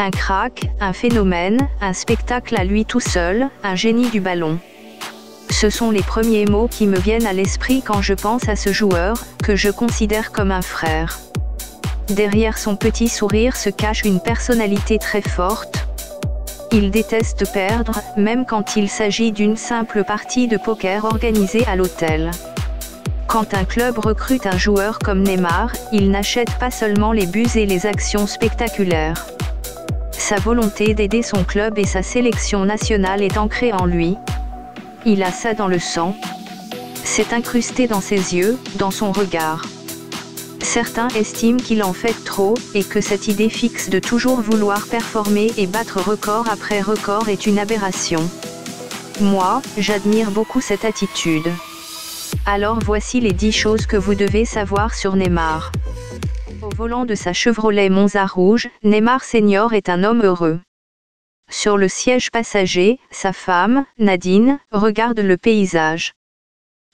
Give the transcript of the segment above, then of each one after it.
Un crack, un phénomène, un spectacle à lui tout seul, un génie du ballon. Ce sont les premiers mots qui me viennent à l'esprit quand je pense à ce joueur, que je considère comme un frère. Derrière son petit sourire se cache une personnalité très forte. Il déteste perdre, même quand il s'agit d'une simple partie de poker organisée à l'hôtel. Quand un club recrute un joueur comme Neymar, il n'achète pas seulement les buts et les actions spectaculaires. Sa volonté d'aider son club et sa sélection nationale est ancrée en lui. Il a ça dans le sang. C'est incrusté dans ses yeux, dans son regard. Certains estiment qu'il en fait trop, et que cette idée fixe de toujours vouloir performer et battre record après record est une aberration. Moi, j'admire beaucoup cette attitude. Alors voici les 10 choses que vous devez savoir sur Neymar. Au volant de sa Chevrolet Monza rouge, Neymar Senior est un homme heureux. Sur le siège passager, sa femme, Nadine, regarde le paysage.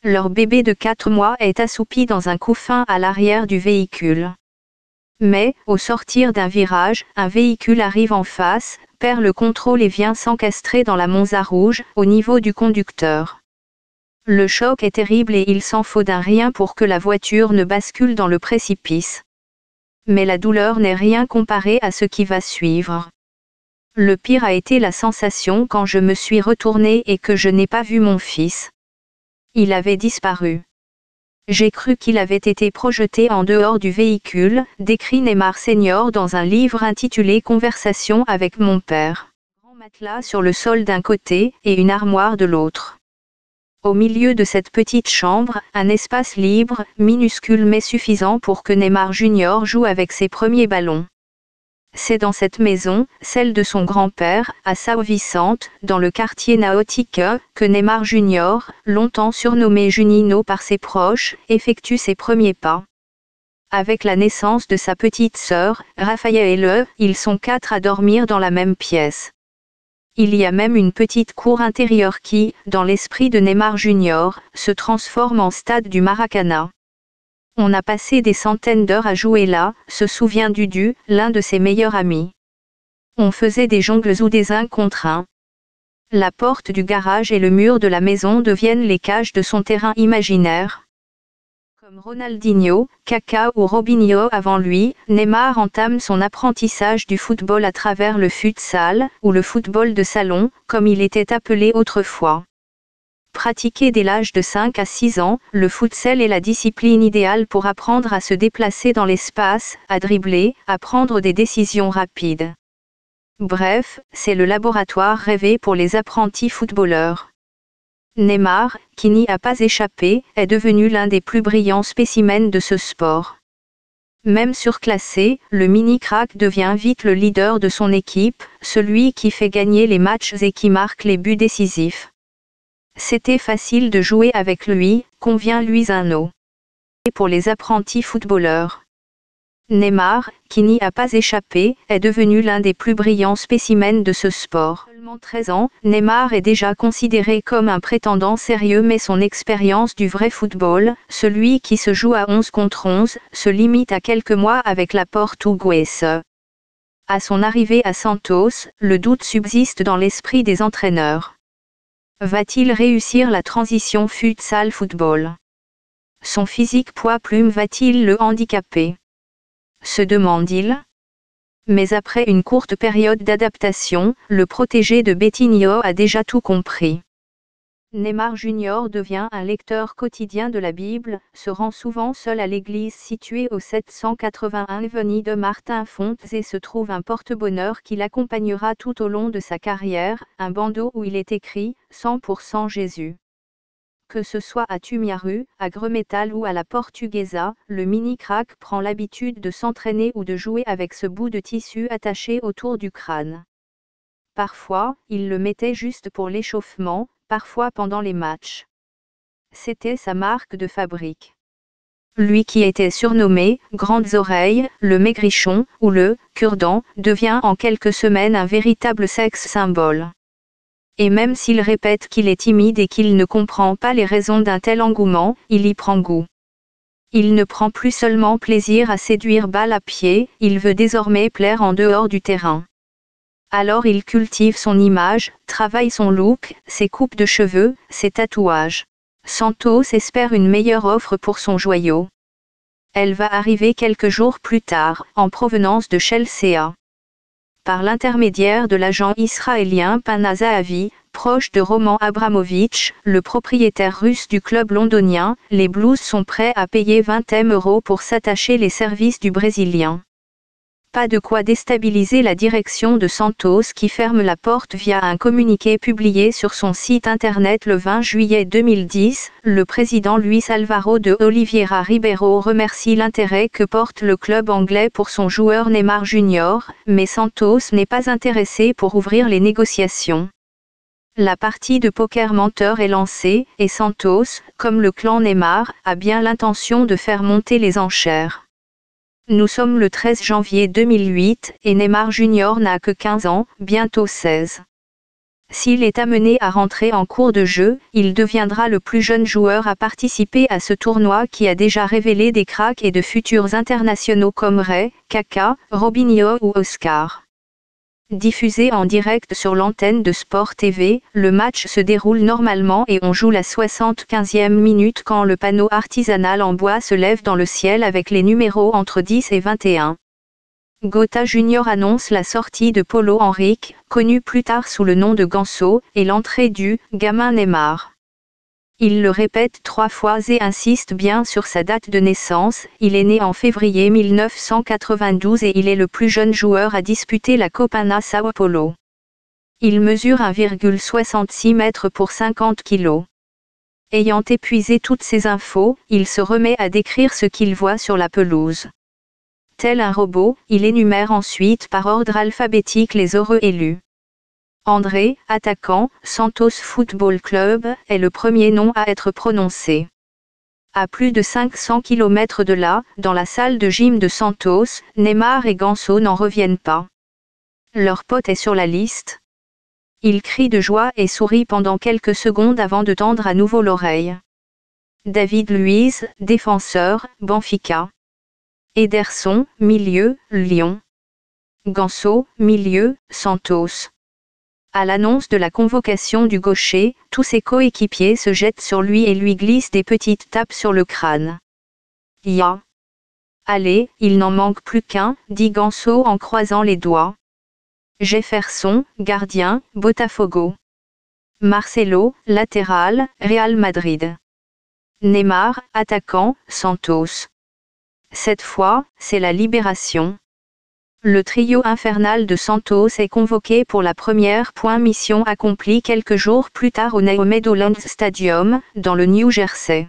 Leur bébé de 4 mois est assoupi dans un couffin à l'arrière du véhicule. Mais, au sortir d'un virage, un véhicule arrive en face, perd le contrôle et vient s'encastrer dans la Monza rouge, au niveau du conducteur. Le choc est terrible et il s'en faut d'un rien pour que la voiture ne bascule dans le précipice. Mais la douleur n'est rien comparée à ce qui va suivre. Le pire a été la sensation quand je me suis retournée et que je n'ai pas vu mon fils. Il avait disparu. J'ai cru qu'il avait été projeté en dehors du véhicule, décrit Neymar Senior dans un livre intitulé Conversation avec mon père. Un grand matelas sur le sol d'un côté et une armoire de l'autre. Au milieu de cette petite chambre, un espace libre, minuscule mais suffisant pour que Neymar Junior joue avec ses premiers ballons. C'est dans cette maison, celle de son grand-père, à São Vicente, dans le quartier Nautiqueira, que Neymar Junior, longtemps surnommé Juninho par ses proches, effectue ses premiers pas. Avec la naissance de sa petite sœur, Raphaëlle, ils sont 4 à dormir dans la même pièce. Il y a même une petite cour intérieure qui, dans l'esprit de Neymar Junior, se transforme en stade du Maracanã. On a passé des centaines d'heures à jouer là, se souvient Dudu, l'un de ses meilleurs amis. On faisait des jongles ou des 1 contre 1. La porte du garage et le mur de la maison deviennent les cages de son terrain imaginaire. Comme Ronaldinho, Kaka ou Robinho avant lui, Neymar entame son apprentissage du football à travers le futsal, ou le football de salon, comme il était appelé autrefois. Pratiqué dès l'âge de 5 à 6 ans, le futsal est la discipline idéale pour apprendre à se déplacer dans l'espace, à dribbler, à prendre des décisions rapides. Bref, c'est le laboratoire rêvé pour les apprentis footballeurs. Neymar, qui n'y a pas échappé, est devenu l'un des plus brillants spécimens de ce sport. Même surclassé, le mini-crack devient vite le leader de son équipe, celui qui fait gagner les matchs et qui marque les buts décisifs. C'était facile de jouer avec lui, convient Luisano. Et pour les apprentis footballeurs. Neymar, qui n'y a pas échappé, est devenu l'un des plus brillants spécimens de ce sport. Seulement 13 ans, Neymar est déjà considéré comme un prétendant sérieux mais son expérience du vrai football, celui qui se joue à 11 contre 11, se limite à quelques mois avec la Portuguesa. À son arrivée à Santos, le doute subsiste dans l'esprit des entraîneurs. Va-t-il réussir la transition futsal-football? Son physique poids-plume va-t-il le handicaper? Se demande-t-il. Mais après une courte période d'adaptation, le protégé de Betinho a déjà tout compris. Neymar Junior devient un lecteur quotidien de la Bible, se rend souvent seul à l'église située au 781 avenue Martin Fontes et se trouve un porte-bonheur qui l'accompagnera tout au long de sa carrière, un bandeau où il est écrit « 100% Jésus ». Que ce soit à Tumiaru, à Gremetal ou à la Portuguesa, le mini-crack prend l'habitude de s'entraîner ou de jouer avec ce bout de tissu attaché autour du crâne. Parfois, il le mettait juste pour l'échauffement, parfois pendant les matchs. C'était sa marque de fabrique. Lui qui était surnommé « Grandes Oreilles », le Maigrichon, ou le « Cure-dent », devient en quelques semaines un véritable sexe symbole. Et même s'il répète qu'il est timide et qu'il ne comprend pas les raisons d'un tel engouement, il y prend goût. Il ne prend plus seulement plaisir à séduire balle à pied, il veut désormais plaire en dehors du terrain. Alors il cultive son image, travaille son look, ses coupes de cheveux, ses tatouages. Santos espère une meilleure offre pour son joyau. Elle va arriver quelques jours plus tard, en provenance de Chelsea. Par l'intermédiaire de l'agent israélien Pana Zahavi, proche de Roman Abramovich, le propriétaire russe du club londonien, les Blues sont prêts à payer 20 000 € pour s'attacher les services du Brésilien. Pas de quoi déstabiliser la direction de Santos qui ferme la porte via un communiqué publié sur son site internet le 20 juillet 2010. Le président Luis Álvaro de Oliveira Ribeiro remercie l'intérêt que porte le club anglais pour son joueur Neymar Jr., mais Santos n'est pas intéressé pour ouvrir les négociations. La partie de poker menteur est lancée, et Santos, comme le clan Neymar, a bien l'intention de faire monter les enchères. Nous sommes le 13 janvier 2008 et Neymar Jr. n'a que 15 ans, bientôt 16. S'il est amené à rentrer en cours de jeu, il deviendra le plus jeune joueur à participer à ce tournoi qui a déjà révélé des cracks et de futurs internationaux comme Ray, Kaka, Robinho ou Oscar. Diffusé en direct sur l'antenne de Sport TV, le match se déroule normalement et on joue la 75e minute quand le panneau artisanal en bois se lève dans le ciel avec les numéros entre 10 et 21. Gota Junior annonce la sortie de Paulo Henrique, connu plus tard sous le nom de Ganso, et l'entrée du « gamin Neymar ». Il le répète 3 fois et insiste bien sur sa date de naissance. Il est né en février 1992 et il est le plus jeune joueur à disputer la Copana São Paulo. Il mesure 1,66 m pour 50 kg. Ayant épuisé toutes ces infos, il se remet à décrire ce qu'il voit sur la pelouse. Tel un robot, il énumère ensuite par ordre alphabétique les heureux élus. André, attaquant, Santos Football Club, est le premier nom à être prononcé. À plus de 500 km de là, dans la salle de gym de Santos, Neymar et Ganso n'en reviennent pas. Leur pote est sur la liste. Il crie de joie et sourit pendant quelques secondes avant de tendre à nouveau l'oreille. David Luiz, défenseur, Benfica. Ederson, milieu, Lyon. Ganso, milieu, Santos. À l'annonce de la convocation du gaucher, tous ses coéquipiers se jettent sur lui et lui glissent des petites tapes sur le crâne. « Ya ! Allez, il n'en manque plus qu'un, dit Ganso en croisant les doigts. Jefferson, gardien, Botafogo. Marcelo, latéral, Real Madrid. Neymar, attaquant, Santos. Cette fois, c'est la libération. Le trio infernal de Santos est convoqué pour la première mission accomplie quelques jours plus tard au Meadowlands Stadium, dans le New Jersey.